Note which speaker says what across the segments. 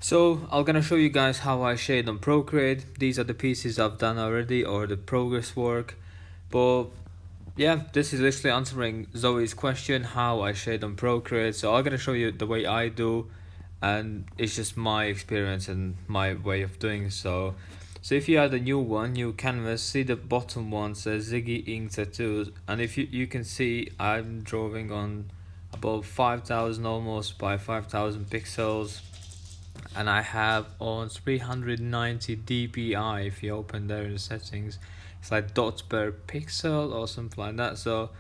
Speaker 1: So I'm gonna show you guys how I shade on Procreate. These are the pieces I've done already or the progress work. But yeah, this is literally answering Zoe's question how I shade on Procreate. So I'm gonna show you the way I do, and it's just my experience and my way of doing so. So if you add a new one, new canvas, see the bottom one says Ziggy Ink Tattoos, and if you can see I'm drawing on about 5,000 almost by 5,000 pixels, and I have on 390 dpi. If you open there in the settings, it's like dots per pixel or something like that. So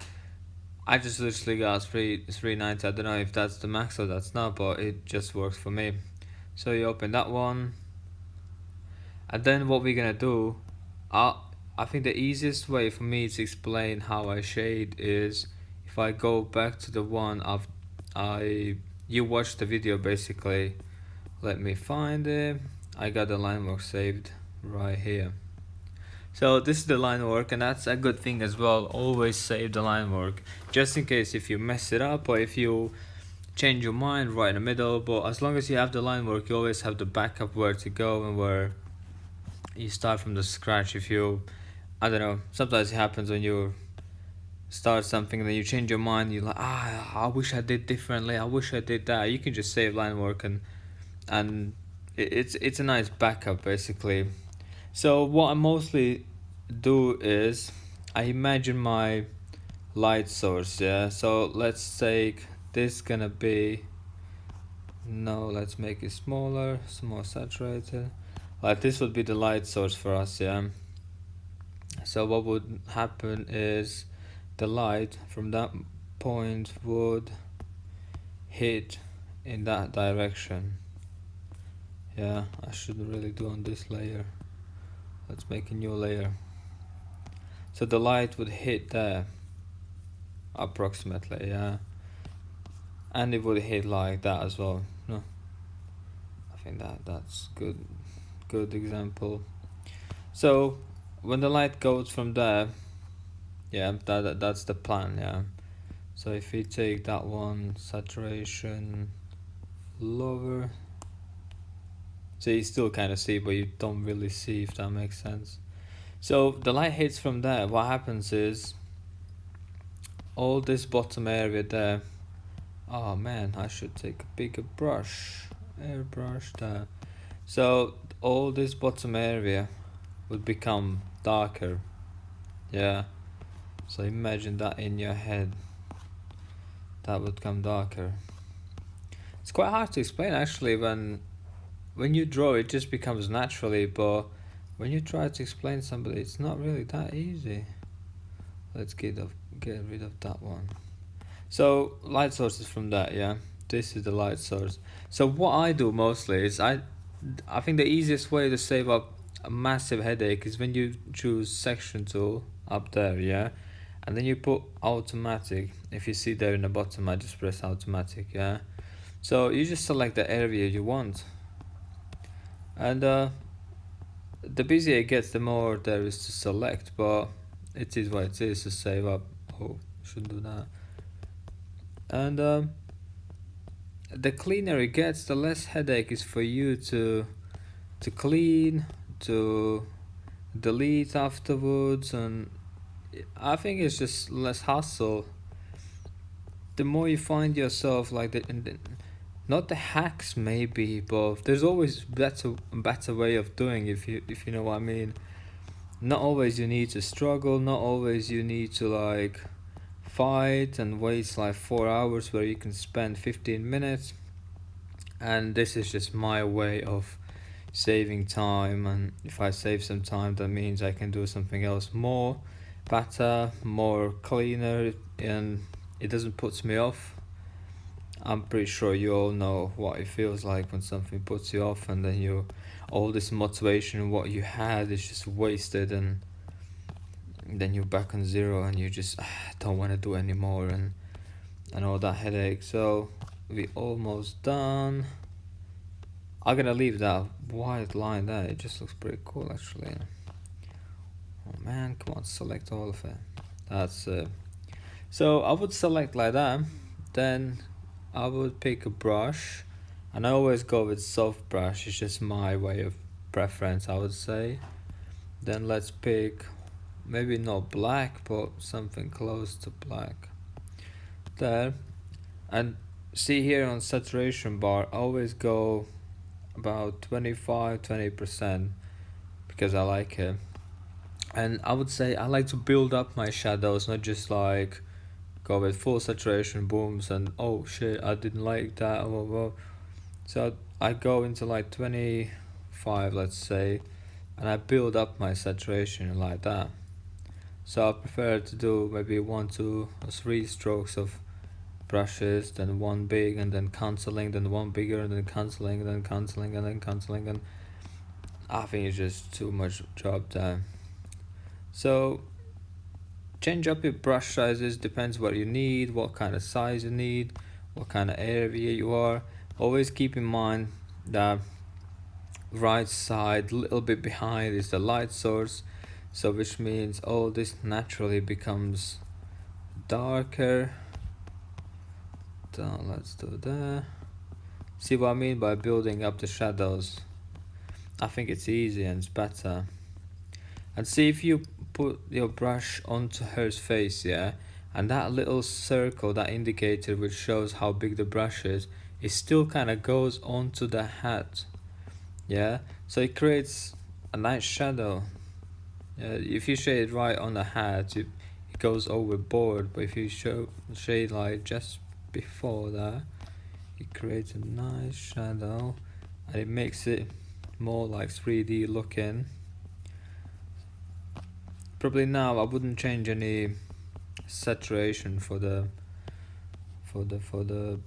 Speaker 1: I just literally got 390. I don't know if that's the max or that's not, but it just works for me. So you open that one, and then what we're gonna do, I think the easiest way for me to explain how I shade is if I go back to the one you watched the video basically. Let me find it. I got the line work saved right here. So this is the line work, and that's a good thing as well. Always save the line work, just in case if you mess it up or if you change your mind right in the middle. But as long as you have the line work, you always have the backup where to go and where you start from the scratch. If you, I don't know, sometimes it happens when you start something and then you change your mind. You're like, I wish I did differently. I wish I did that. You can just save line work, and it's a nice backup basically. So what I mostly do is I imagine my light source. Yeah, so let's take this gonna be, no, let's make it smaller, more saturated. Like this would be the light source for us. Yeah, so what would happen is the light from that point would hit in that direction. Yeah, I should really do on this layer. Let's make a new layer. So the light would hit there approximately, yeah, and it would hit like that as well. No, I think that's good example. So when the light goes from there, yeah, that's the plan. Yeah, so if we take that one, saturation lower, so you still kind of see but you don't really see, if that makes sense. So the light hits from there. What happens is all this bottom area there, oh man, I should take a bigger brush, airbrush there. So all this bottom area would become darker. Yeah, so imagine that in your head, that would come darker. It's quite hard to explain actually. When you draw it just becomes naturally, but when you try to explain somebody it's not really that easy. Let's get rid of that one. So light source is from that, yeah. This is the light source. So what I do mostly is I think the easiest way to save up a massive headache is when you choose section tool up there, yeah, and then you put automatic. If you see there in the bottom, I just press automatic, yeah. So you just select the area you want, and the busier it gets, the more there is to select. But it is what it is to save up. Oh, should do that. And the cleaner it gets, the less headache is for you to clean, to delete afterwards, and I think it's just less hassle. The more you find yourself like not the hacks maybe, but there's always better way of doing, if you know what I mean. Not always you need to struggle, not always you need to like fight and waste like 4 hours where you can spend 15 minutes. And this is just my way of saving time, and if I save some time that means I can do something else more better, more cleaner, and it doesn't put me off. I'm pretty sure you all know what it feels like when something puts you off, and then all this motivation what you had is just wasted, and then you're back on zero and you just don't want to do anymore, and all that headache. So we almost done. I'm gonna leave that white line there, it just looks pretty cool actually. Oh man, come on, select all of it. That's it. So I would select like that, then I would pick a brush And I always go with soft brush. It's just my way of preference, I would say. Then let's pick maybe not black, but something close to black. There. And see here on saturation bar, I always go about 20% because I like it. And I would say I like to build up my shadows, not just like go with full saturation booms and oh shit, I didn't like that. So I go into like 25, let's say, and I build up my saturation like that. So I prefer to do maybe 1, 2, or 3 strokes of brushes, then one big, and then cancelling, then one bigger, and then cancelling, and then cancelling, and then cancelling, and I think it's just too much job time. So change up your brush sizes, depends what you need, what kind of size you need, what kind of area you are. Always keep in mind that right side, little bit behind, is the light source, so which means all this naturally becomes darker. So let's do that. See what I mean by building up the shadows? I think it's easy and it's better. And see if you put your brush onto her face, yeah, and that little circle, that indicator which shows how big the brush is, it still kind of goes onto the hat, yeah, so it creates a nice shadow. If you shade right on the hat, it goes overboard, but if you shade like just before that, it creates a nice shadow and it makes it more like 3D looking. Probably now I wouldn't change any saturation for the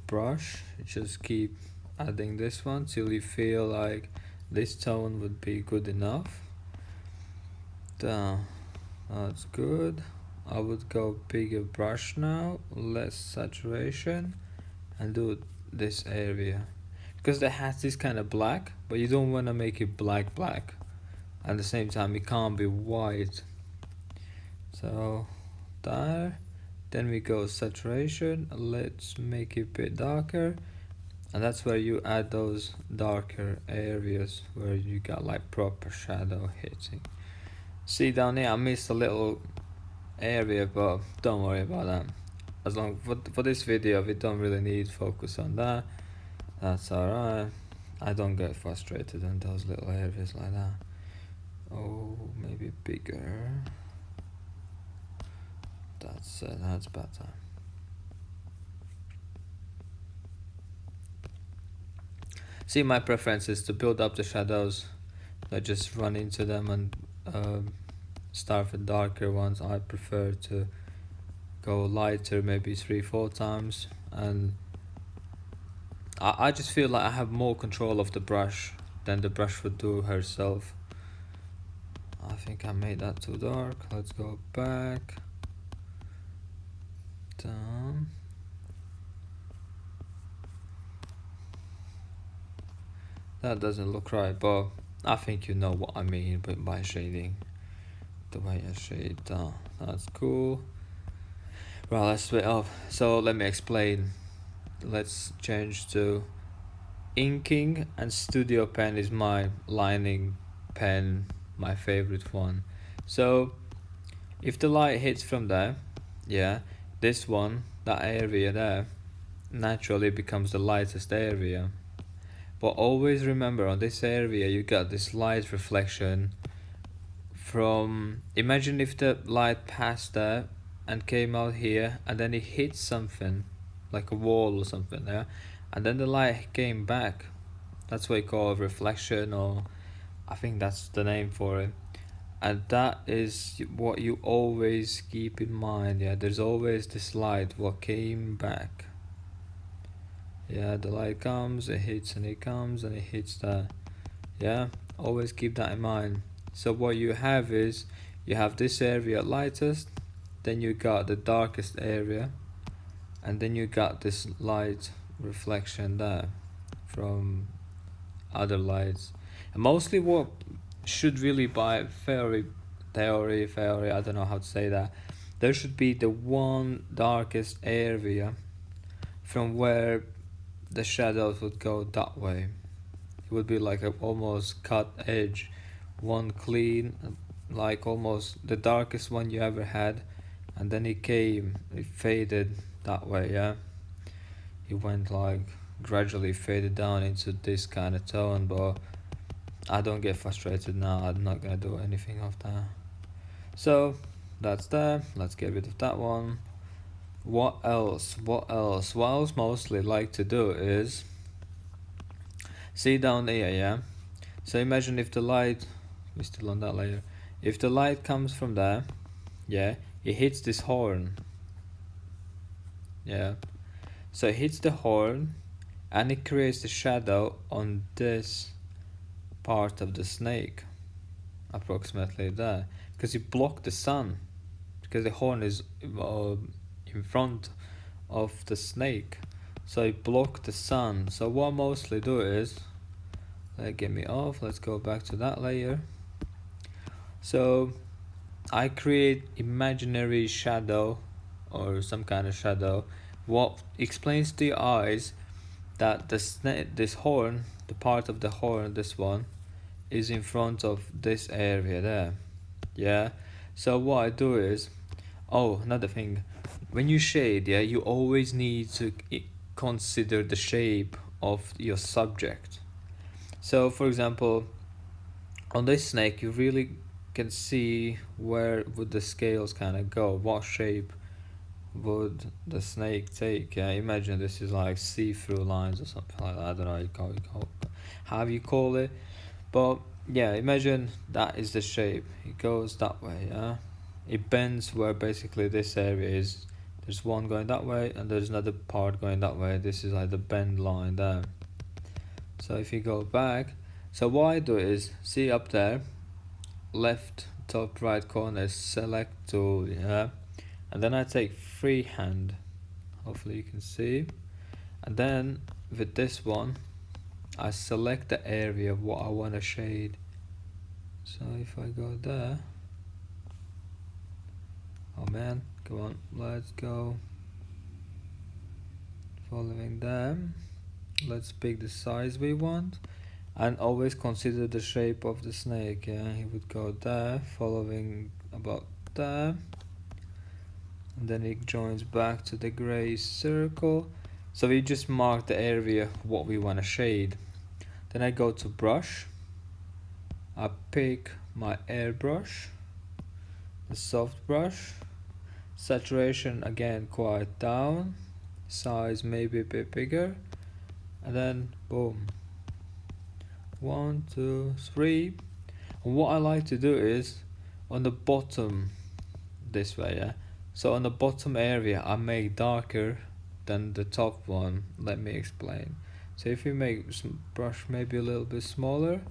Speaker 1: brush. Just keep adding this one till you feel like this tone would be good enough. That's good. I would go bigger brush now, less saturation, and do this area because the hat is kind of black, but you don't want to make it black at the same time it can't be white. So there, then we go saturation, let's make it a bit darker, and that's where you add those darker areas where you got like proper shadow hitting. See down here I missed a little area, but don't worry about that. As long for this video we don't really need focus on that. That's alright. I don't get frustrated on those little areas like that. Oh, maybe bigger. That's better. See, my preference is to build up the shadows, not just run into them and start with darker ones. I prefer to go lighter, maybe 3-4 times, and I just feel like I have more control of the brush than the brush would do herself. I think I made that too dark. Let's go back down. That doesn't look right, but I think you know what I mean by shading. The way I shade down. That's cool. Right, let's switch off. So let me explain. Let's change to inking, and studio pen is my lining pen, my favorite one. So if the light hits from there, yeah, this one, that area there, naturally becomes the lightest area. But always remember, on this area you got this light reflection from, imagine if the light passed there and came out here and then it hit something like a wall or something there, and then the light came back. That's what you call reflection, or I think that's the name for it. And that is what you always keep in mind. Yeah, there's always this light what came back. Yeah, the light comes, it hits, and it comes and it hits that. Yeah, always keep that in mind. So what you have is, you have this area lightest, then you got the darkest area, and then you got this light reflection there from other lights. And mostly what should really by theory, I don't know how to say that, there should be the one darkest area from where the shadows would go that way. It would be like a almost cut edge, one clean, like almost the darkest one you ever had, and then it faded that way, yeah. It went like gradually faded down into this kind of tone, but I don't get frustrated now. I'm not gonna do anything of that. So that's there. Let's get rid of that one. What else? What else? What else mostly like to do is see down here, yeah. So imagine if the light, we're still on that layer. If the light comes from there, yeah, it hits this horn. Yeah. So it hits the horn and it creates the shadow on this part of the snake. Approximately there. Because you block the sun. Because the horn is in front of the snake. So it block the sun. So what I mostly do is, get me off, let's go back to that layer. So I create imaginary shadow or some kind of shadow, what explains to your eyes that this horn, the part of the horn, this one, is in front of this area there. Yeah. So what I do is, oh, another thing, when you shade, yeah, you always need to consider the shape of your subject. So for example, on this snake you really can see where would the scales kind of go, what shape would the snake take. Yeah, imagine this is like see-through lines or something like that. I don't know how you call it, but yeah, imagine that is the shape. It goes that way, yeah. It bends where basically this area is. There's one going that way and there's another part going that way. This is like the bend line there. So if you go back, so what I do is, see up there, left top right corner, select tool, yeah, and then I take freehand, hopefully you can see, and then with this one I select the area of what I want to shade. So if I go there, oh man, go on, let's go following them. Let's pick the size we want and always consider the shape of the snake. Yeah, he would go there, following about there, and then it joins back to the gray circle. So we just mark the area what we want to shade. Then I go to brush, I pick my airbrush, the soft brush, saturation again quite down, size maybe a bit bigger, and then boom, 1 2 3. And what I like to do is on the bottom this way, yeah, so on the bottom area I make darker than the top one. Let me explain. So if you make some brush maybe a little bit smaller,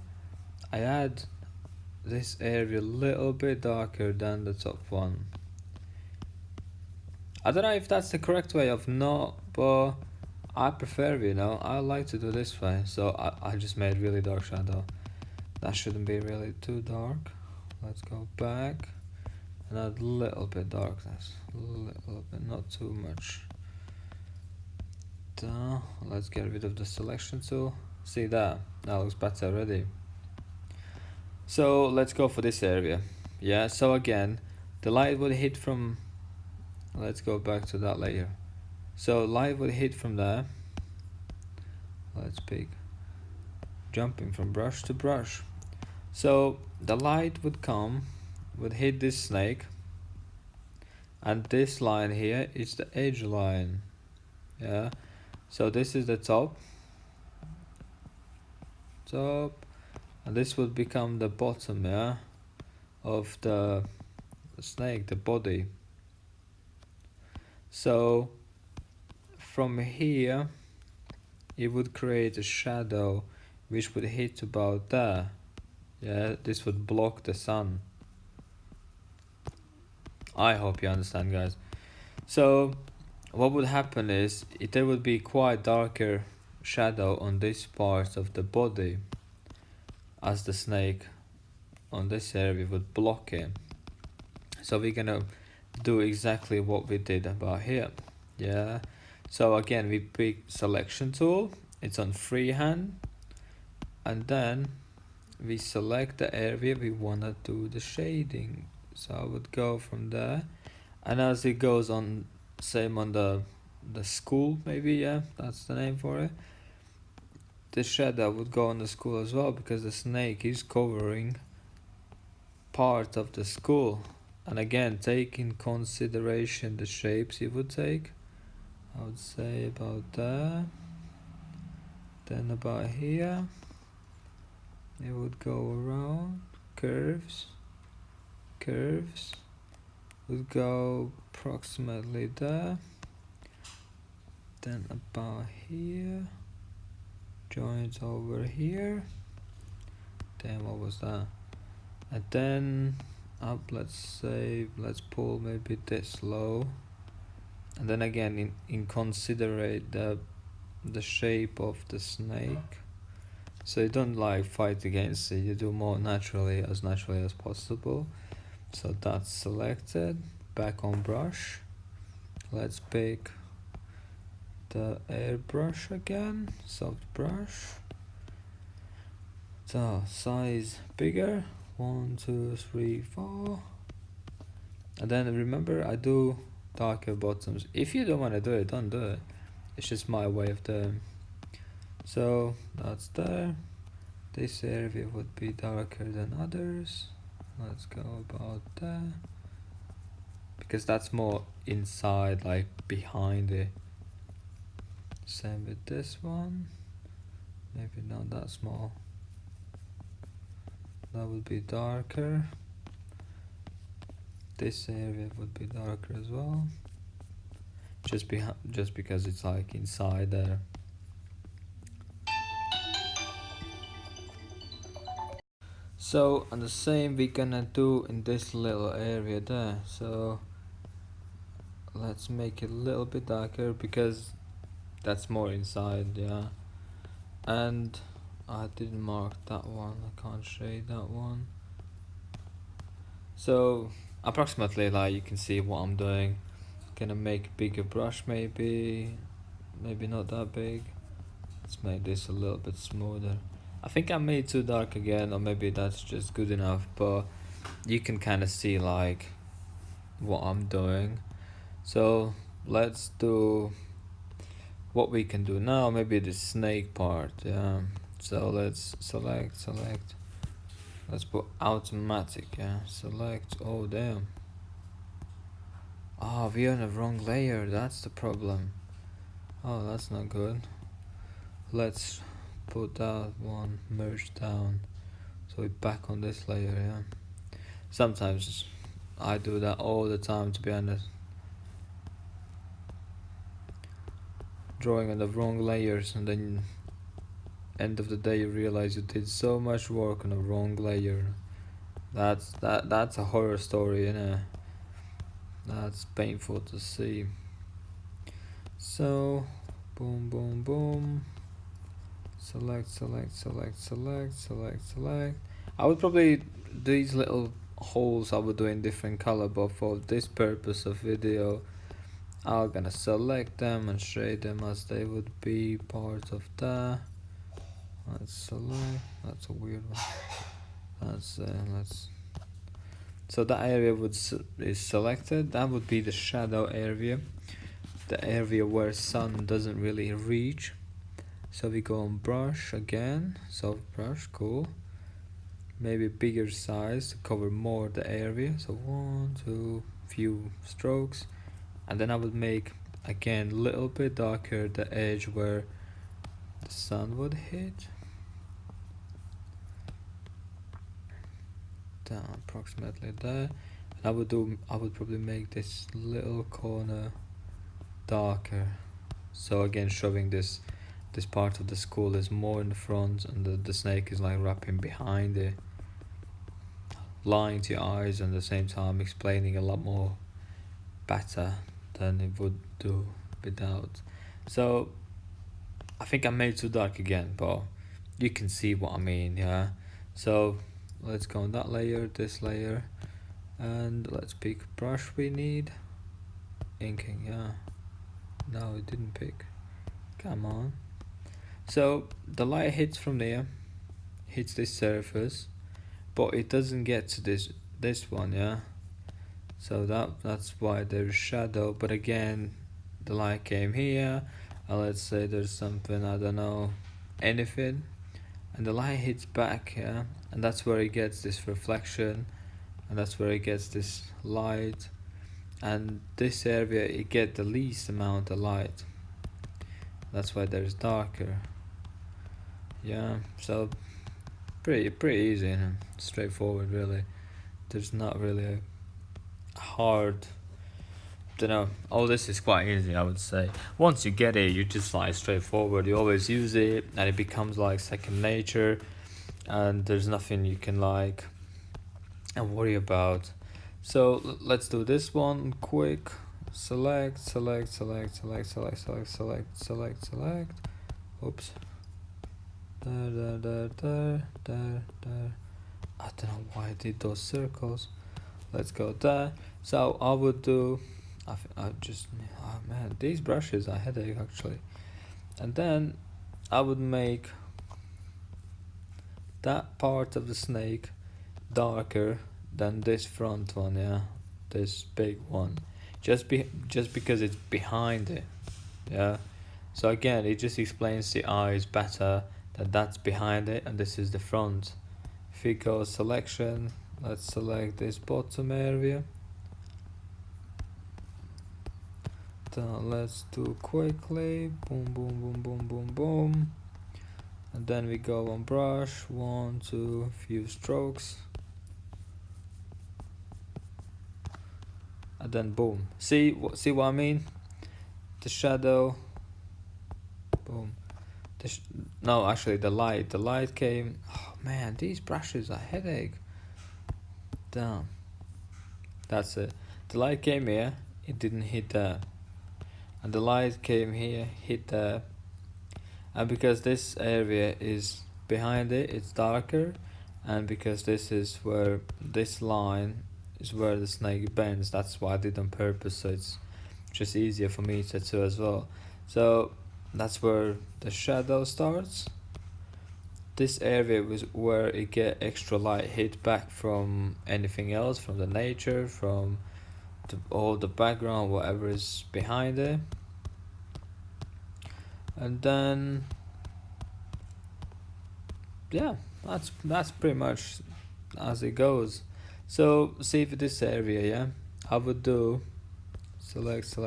Speaker 1: I add this area a little bit darker than the top one. I don't know if that's the correct way of not, but I prefer, you know, I like to do this way. So I just made really dark shadow. That shouldn't be really too dark. Let's go back and add a little bit darkness, a little bit, not too much. Let's get rid of the selection tool. See that looks better already. So let's go for this area. Yeah, so again the light would hit from, let's go back to that layer. So light would hit from there. Let's pick jumping from brush to brush. So the light would hit this snake, and this line here is the edge line. Yeah, so this is the top, and this would become the bottom, yeah, of the snake, the body. So from here it would create a shadow which would hit about there. Yeah, this would block the sun. I hope you understand, guys. So what would happen is there would be quite darker shadow on this part of the body, as the snake on this area would block it. So we're gonna do exactly what we did about here. Yeah, So again, we pick selection tool, it's on freehand, and then we select the area we want to do the shading. So I would go from there, and as it goes on, same on the school, maybe, yeah, that's the name for it. The shadow would go on the school as well, because the snake is covering part of the school. And again, take in consideration the shapes you would take. I would say about there, then about here. It would go around, curves, would go approximately there, then about here, joins over here, then what was that, and then up, let's pull maybe this low, and then again in considerate the shape of the snake, so you don't like fight against it, you do more naturally as possible. So that's selected, back on brush, let's pick the airbrush again, soft brush, so size bigger, 1 2 3 4, and then remember I do darker bottoms. If you don't want to do it, don't do it, it's just my way of doing. So that's there, this area would be darker than others, let's go about there, because that's more inside, like behind it. Same with this one, maybe not that small, that would be darker, this area would be darker as well, just because it's like inside there. So, and the same we're gonna do in this little area there, so let's make it a little bit darker because that's more inside, yeah. And I didn't mark that one, I can't shade that one. So approximately, like, you can see what I'm doing. Gonna make a bigger brush, maybe not that big. Let's make this a little bit smoother. I think I made too dark again, or maybe that's just good enough, but you can kind of see like what I'm doing. So let's do what we can do now, maybe the snake part, yeah. So let's select, let's put automatic, yeah, select, oh damn. Oh, we're on the wrong layer, that's the problem. Oh, that's not good. Let's put that one merge down, so we're back on this layer, yeah. Sometimes I do that all the time, to be honest. Drawing on the wrong layers, and then end of the day you realize you did so much work on the wrong layer. That's a horror story, innit? That's painful to see. So boom boom boom, select. I would probably, these little holes I would do in different color, but for this purpose of video I'm gonna select them and shade them as they would be part of that. Let's select, that's a weird one. Let's so that area is selected, that would be the shadow area, the area where sun doesn't really reach. So we go on brush again, soft brush, cool, maybe bigger size to cover more the area, so 1 2 few strokes, and then I would make again a little bit darker the edge where the sun would hit, down approximately there. And I would probably make this little corner darker, so again showing this part of the school is more in the front, and the snake is like wrapping behind it, lying to your eyes, and at the same time explaining a lot more better than it would do without. So I think I made too dark again, but you can see what I mean, yeah. So let's go on that layer, this layer, and let's pick brush we need, inking, yeah. No, it didn't pick. Come on. So the light hits from there, hits this surface, but it doesn't get to this one, yeah. So that's why there's shadow. But again, the light came here, and let's say there's something, I don't know, anything, and the light hits back, yeah, and that's where it gets this reflection, and that's where it gets this light, and this area it get the least amount of light. That's why there's darker. Yeah, so pretty easy and straightforward, really. There's not really a hard, don't know. All this is quite easy, I would say. Once you get it, you just like straightforward. You always use it, and it becomes like second nature. And there's nothing you can like and worry about. So let's do this one quick. Select. Oops. There. I don't know why I did those circles. Let's go there. So I would do. I just. Oh man, these brushes are headache actually. And then I would make that part of the snake darker than this front one, yeah, this big one, just because it's behind it, yeah. So again, it just explains the eyes better that that's behind it and this is the front. If we go selection, let's select this bottom area. Then let's do quickly, boom, and then we go on brush, 1 2 few strokes, and then boom. See what I mean? The shadow, boom. No, actually the light came. Oh man, these brushes are headache. Damn. That's it. The light came here, it didn't hit there, and the light came here, hit there, and because this area is behind it, it's darker, and because this is where this line is where the snake bends, that's why I did on purpose, so it's just easier for me to do as well. So that's where the shadow starts. This area was where it get extra light hit back from anything else, from the nature, from all the background, whatever is behind it. And then yeah, that's pretty much as it goes. So see for this area, yeah, I would do select,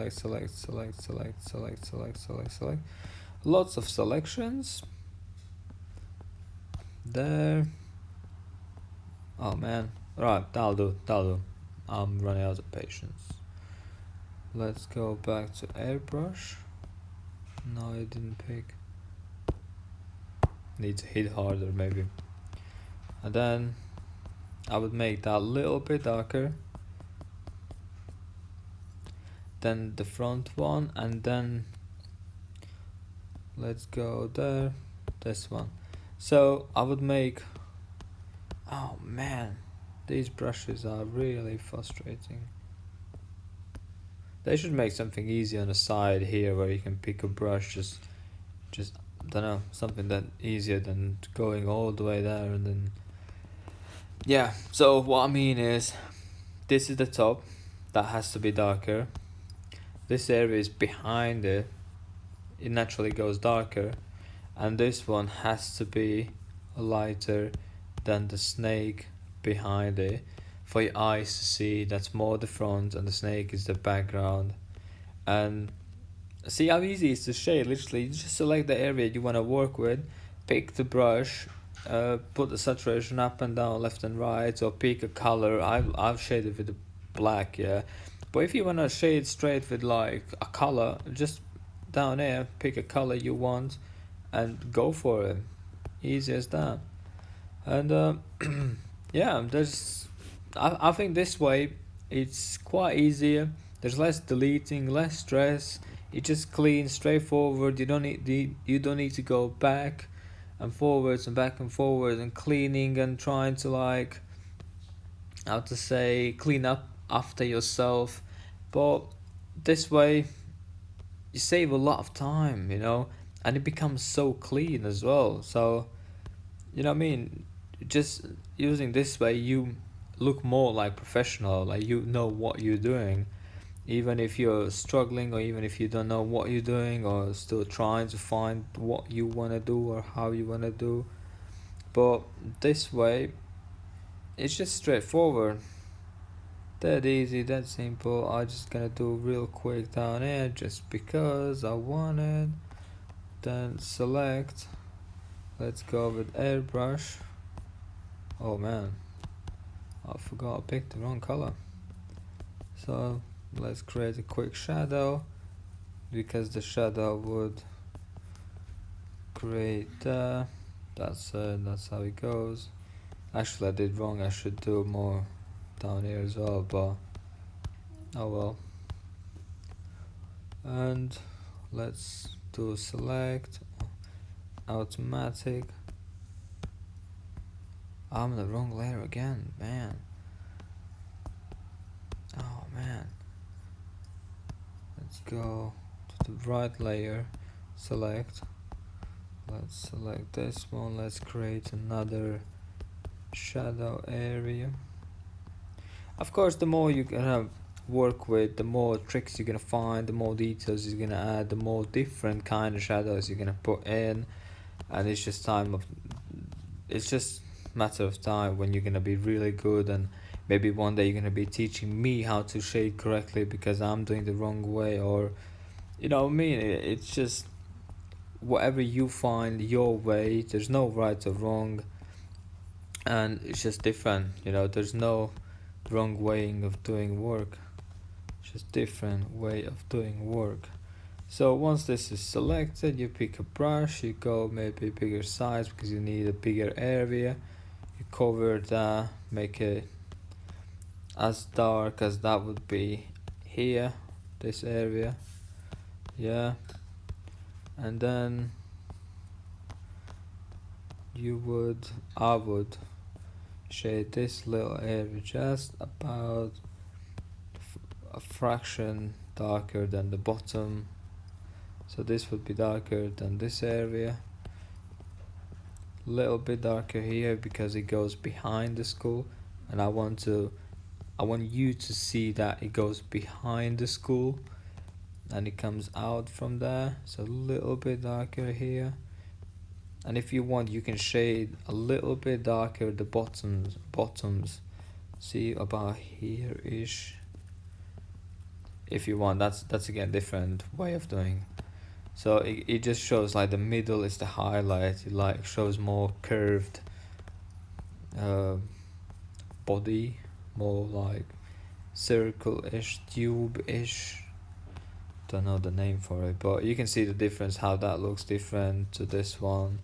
Speaker 1: lots of selections there. Oh man, right, that'll do. I'm running out of patience. Let's go back to airbrush. No, it didn't pick. Need to hit harder maybe. And then I would make that a little bit darker than the front one, and then let's go there, this one. So I would make, oh man, these brushes are really frustrating. They should make something easy on the side here where you can pick a brush, just don't know, something that easier than going all the way there. And then yeah, so what I mean is, this is the top, that has to be darker. This area is behind it, it naturally goes darker, and this one has to be lighter than the snake behind it for your eyes to see. That's more the front and the snake is the background. And see how easy it is to shade. Literally, you just select the area you want to work with, pick the brush, put the saturation up and down, left and right, or pick a color. I've shaded with the black, yeah. But if you want to shade straight with like a color, just down here, pick a color you want and go for it. Easy as that. And yeah, I think this way it's quite easier. There's less deleting, less stress. It's just clean, straightforward. You don't need to go back and forwards and back and forwards and cleaning and trying to like, how to say, clean up after yourself. But this way you save a lot of time, and it becomes so clean as well. So, what I mean? Just using this way, you look more like professional, like you know what you're doing, even if you're struggling, or even if you don't know what you're doing, or still trying to find what you want to do or how you want to do. But this way, it's just straightforward, that easy, that simple. I just gonna do real quick down here just because I want it. Then select, let's go with airbrush. Oh man, I forgot I picked the wrong color. So let's create a quick shadow, because the shadow would create that's how it goes. Actually, I did wrong, I should do more down here as well, but oh well. And let's do select, automatic. I'm in the wrong layer again, man. Oh man. Let's go to the right layer, select. Let's select this one. Let's create another shadow area. Of course, the more you're gonna work with, the more tricks you're gonna find, the more details you're gonna add, the more different kind of shadows you're gonna put in, and it's just matter of time when you're gonna be really good, and maybe one day you're gonna be teaching me how to shade correctly because I'm doing the wrong way, or what I mean. It's just whatever you find your way. There's no right or wrong, and it's just different. There's no wrong way of doing work. It's just different way of doing work. So once this is selected, you pick a brush, you go maybe bigger size because you need a bigger area. You cover that, make it as dark as that would be here, this area. Yeah. And then I would shade this little area just about a fraction darker than the bottom. So this would be darker than this area. Little bit darker here because it goes behind the school, and I want you to see that it goes behind the school and it comes out from there. So a little bit darker here. And if you want, you can shade a little bit darker the bottoms. See, about here ish. If you want, that's again different way of doing. So it just shows like the middle is the highlight. It like shows more curved body, more like circle-ish, tube-ish. Don't know the name for it, but you can see the difference, how that looks different to this one.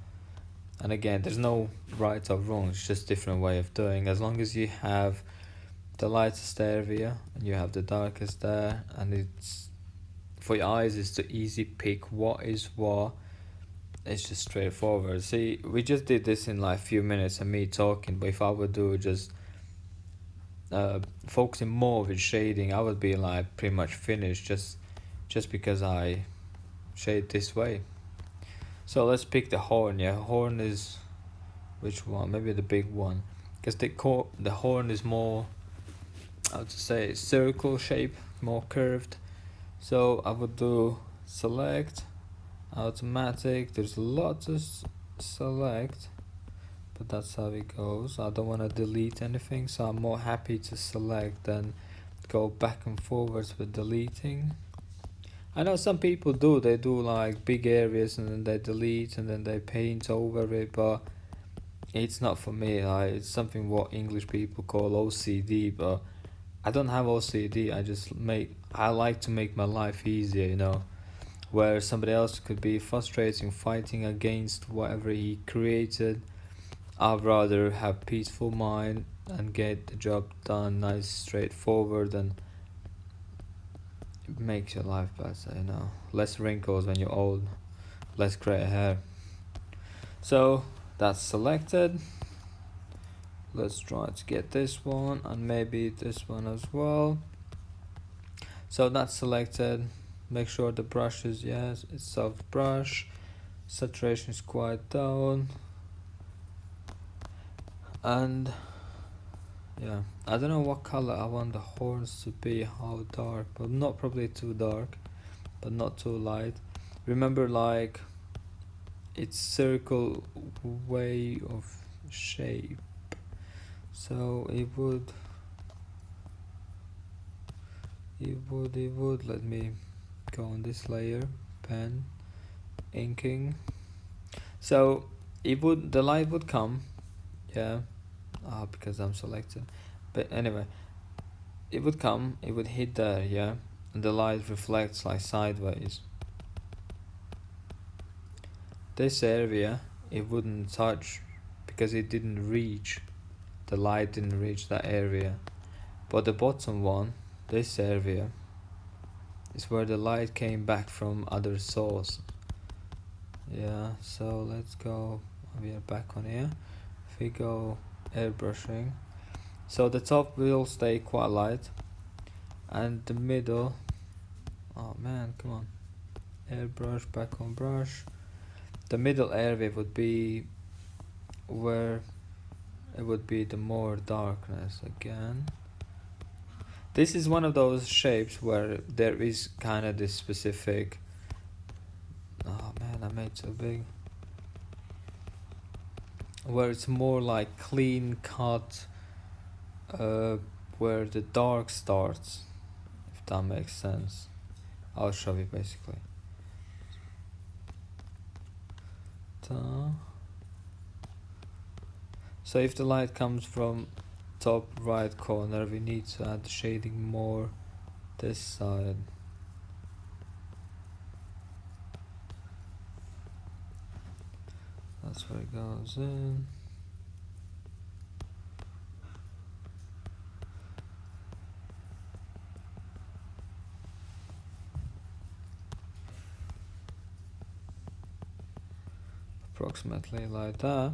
Speaker 1: And again, there's no right or wrong, it's just different way of doing. As long as you have the lightest area and you have the darkest there, and it's for your eyes, it's to easy pick what is what. It's just straightforward. See, we just did this in like a few minutes and me talking, but if I would do just focusing more with shading, I would be like pretty much finished just because I shade this way. So let's pick the horn. Yeah, horn is which one? Maybe the big one, because the horn is more, how to say, circle shape, more curved. So I would do select, automatic. There's a lot to select, but that's how it goes. I don't want to delete anything, so I'm more happy to select than go back and forwards with deleting. I know some people they do like big areas and then they delete and then they paint over it, but it's not for me. It's something what English people call OCD, but I don't have OCD. I like to make my life easier, where somebody else could be frustrating, fighting against whatever he created. I'd rather have peaceful mind and get the job done nice, straightforward, and it makes your life better. Less wrinkles when you're old, less grey hair. So that's selected. Let's try to get this one and maybe this one as well. So that's selected. make sure the brush is, yes, it's soft brush, saturation is quite down, and yeah, I don't know what color I want the horns to be, how dark, but not probably too dark, but not too light. Remember, like, it's circle way of shape, so it would let me go on this layer, pen, inking. So the light would come, yeah, because I'm selected, but anyway, it would come, it would hit there, yeah, and the light reflects like sideways. This area it wouldn't touch because it didn't reach, the light didn't reach that area, but the bottom one, this area, is where the light came back from other source. Yeah, so let's go, we are back on here. If we go airbrushing, so the top will stay quite light, and the middle, oh man, come on, airbrush, back on brush, the middle area would be where it would be the more darkness again. This is one of those shapes where there is kind of this specific, oh man, I made so big, where it's more like clean cut, where the dark starts, if that makes sense. I'll show you basically. So if the light comes from top right corner, we need to add the shading more this side. That's where it goes in. Approximately like that.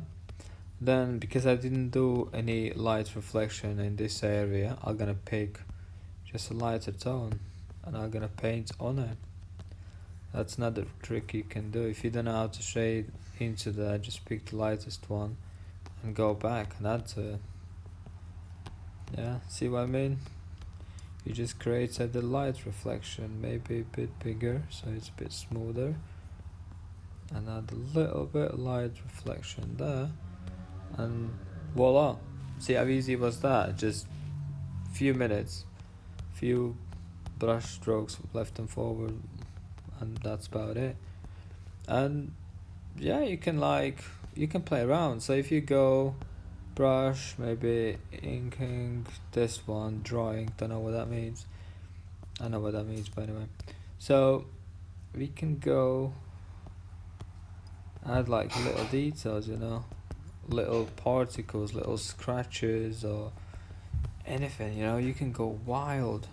Speaker 1: Then, because I didn't do any light reflection in this area, I'm gonna pick just a lighter tone and I'm gonna paint on it. That's another trick you can do. If you don't know how to shade into that, just pick the lightest one and go back and add to it. Yeah, see what I mean? You just create the light reflection, maybe a bit bigger so it's a bit smoother, and add a little bit of light reflection there, and voila. See how easy was that? Just few minutes, few brush strokes left and forward, and that's about it. And yeah, you can play around. So if you go brush, maybe inking, this one, drawing, don't know what that means. I know what that means, but anyway. So we can go add like little details, little particles, little scratches, or anything, you can go wild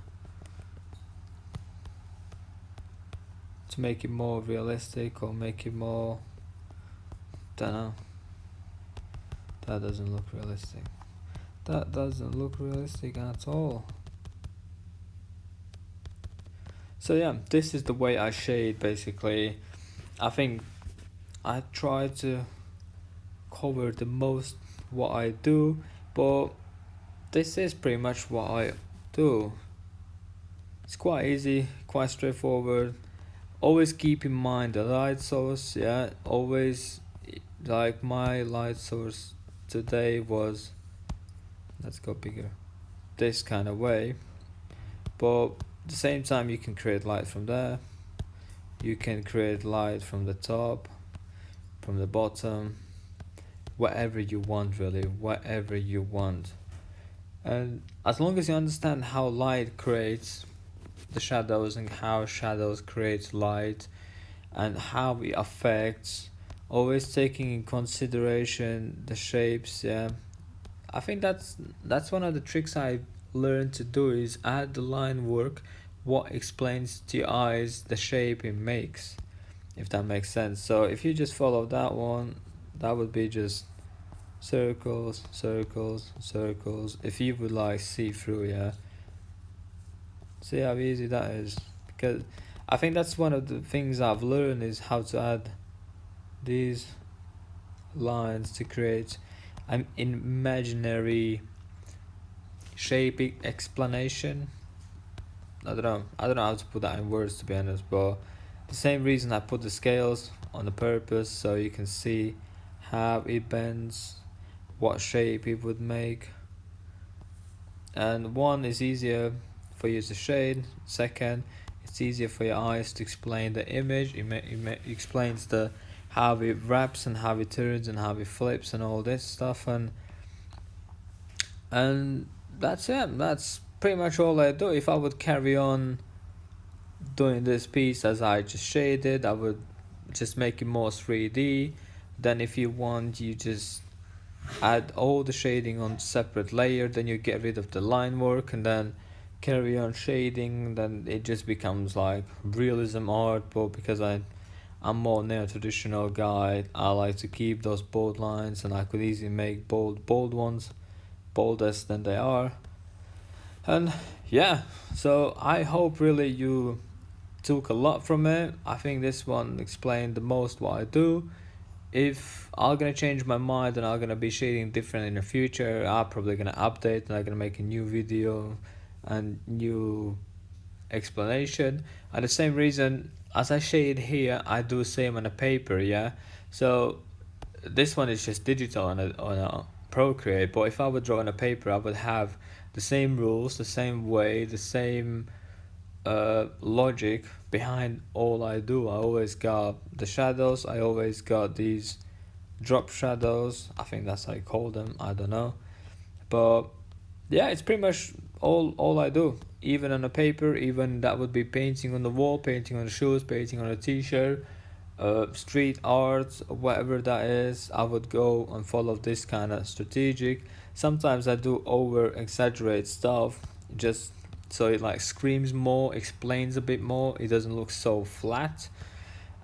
Speaker 1: to make it more realistic, or make it more, don't know. That doesn't look realistic. That doesn't look realistic at all. So yeah, this is the way I shade basically. I think I try to cover the most what I do, but this is pretty much what I do. It's quite easy, quite straightforward. Always keep in mind the light source, yeah, always, like my light source today was, let's go bigger, this kind of way, but at the same time you can create light from there, you can create light from the top, from the bottom, whatever you want, really, whatever you want. And as long as you understand how light creates the shadows and how shadows create light and how it affects, always taking in consideration the shapes, yeah, I think that's one of the tricks I learned to do, is add the line work, what explains to your eyes the shape it makes, if that makes sense. So if you just follow that one, that would be just circles, circles, circles. If you would like see through, yeah, see how easy that is. Because I think that's one of the things I've learned is how to add these lines to create an imaginary shape explanation. I don't know how to put that in words, to be honest, but the same reason I put the scales on the purpose, so you can see how it bends, what shape it would make. And one is easier for you to shade. Second, it's easier for your eyes to explain the image. It explains the how it wraps and how it turns and how it flips and all this stuff. And that's it. That's pretty much all I do. If I would carry on doing this piece as I just shaded, I would just make it more 3D. Then if you want, you just add all the shading on separate layer, then you get rid of the line work and then carry on shading. Then it just becomes like realism art. But because I'm more neo-traditional guy, I like to keep those bold lines, and I could easily make bold ones boldest than they are. And yeah, so I hope really you took a lot from it. I think this one explained the most what I do. If I'm gonna change my mind and I'm gonna be shading different in the future, I'm probably gonna update and I'm gonna make a new video and new explanation. And the same reason as I shade here, I do same on a paper, yeah. So this one is just digital on a Procreate, but if I would draw on a paper, I would have the same rules, the same way, the same logic behind all I do. I always got the shadows, I always got these drop shadows, I think that's how you call them, I don't know. But yeah, it's pretty much all I do. Even on a paper, even that would be painting on the wall, painting on the shoes, painting on a t-shirt, street art, whatever that is, I would go and follow this kind of strategic. Sometimes I do over exaggerate stuff just so it like screams more, explains a bit more, it doesn't look so flat.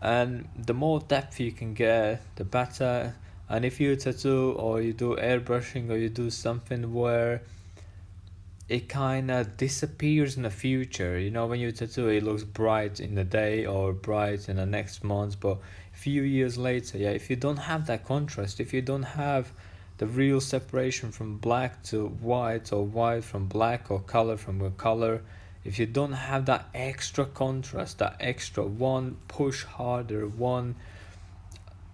Speaker 1: And the more depth you can get, the better. And if you tattoo or you do airbrushing or you do something where it kind of disappears in the future, you know, when you tattoo it looks bright in the day or bright in the next month, but a few years later, yeah, if you don't have that contrast, if you don't have the real separation from black to white or white from black or color from a color, if you don't have that extra contrast, that extra one push harder, one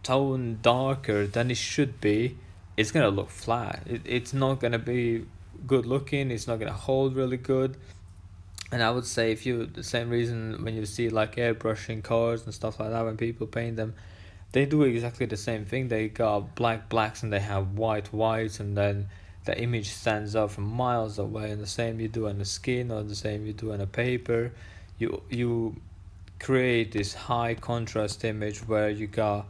Speaker 1: tone darker than it should be, it's gonna look flat. It's not gonna be good looking, it's not gonna hold really good. And I would say if you, the same reason when you see like airbrushing cars and stuff like that, when people paint them, they do exactly the same thing. They got blacks and they have whites, and then the image stands out from miles away. And the same you do on the skin, or the same you do on a paper. You create this high contrast image where you got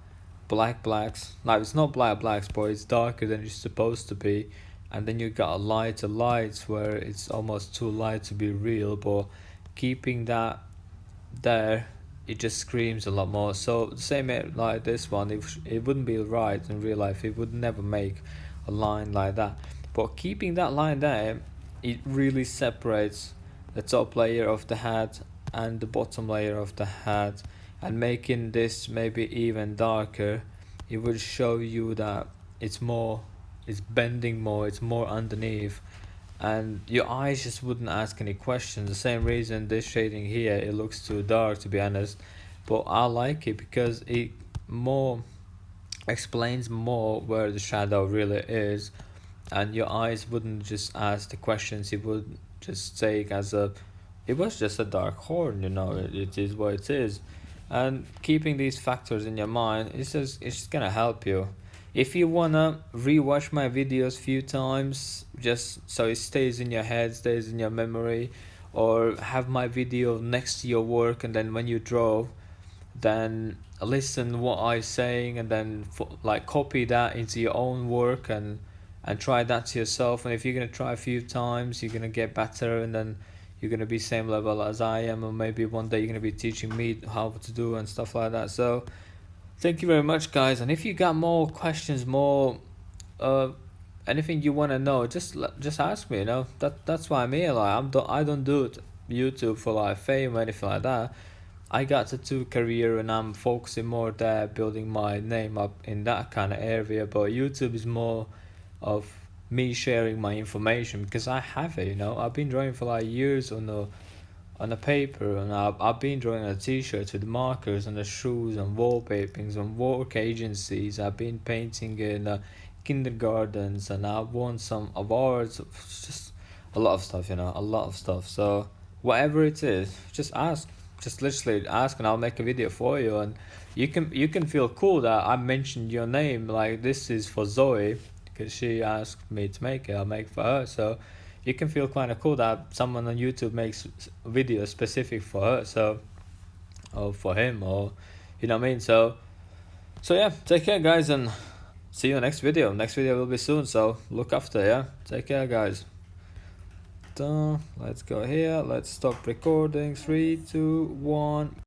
Speaker 1: blacks. Like it's not blacks, but it's darker than it's supposed to be. And then you got lighter lights where it's almost too light to be real, but keeping that there, it just screams a lot more. So the same like this one, it wouldn't be right in real life, it would never make a line like that. But keeping that line there, it really separates the top layer of the hat and the bottom layer of the hat, and making this maybe even darker, it would show you that it's bending more, it's more underneath, and your eyes just wouldn't ask any questions. The same reason this shading here, it looks too dark, to be honest, but I like it because it more explains more where the shadow really is, and your eyes wouldn't just ask the questions, it would just take as it was just a dark horn, you know, it is what it is. And keeping these factors in your mind, it's just gonna help you. If you wanna rewatch my videos few times, just so it stays in your head, stays in your memory, or have my video next to your work, and then when you draw, then listen what I'm saying, and then like copy that into your own work, and try that to yourself. And if you're gonna try a few times, you're gonna get better, and then you're gonna be same level as I am, or maybe one day you're gonna be teaching me how to do and stuff like that. So thank you very much, guys. And if you got more questions, more anything you want to know, just ask me, you know. That's why I'm here. Like I don't do it YouTube for like fame or anything like that. I got a tattoo career and I'm focusing more there, building my name up in that kind of area. But YouTube is more of me sharing my information because I have it. I've been drawing for like years on a paper, and I've been drawing on t-shirts with markers, on the shoes, and wallpapings, on work agencies. I've been painting in kindergartens, and I've won some awards. Just a lot of stuff, a lot of stuff. So whatever it is, just ask. Just literally ask, and I'll make a video for you. And you can feel cool that I mentioned your name. Like, this is for Zoe because she asked me to make it. I'll make for her. So you can feel kind of cool that someone on YouTube makes videos specific for her, so, or for him, or you know what I mean. So yeah, take care, guys, and see you next video. Next video will be soon, so look after. Yeah, take care, guys. Done. Let's go here. Let's stop recording. 3, 2, 1.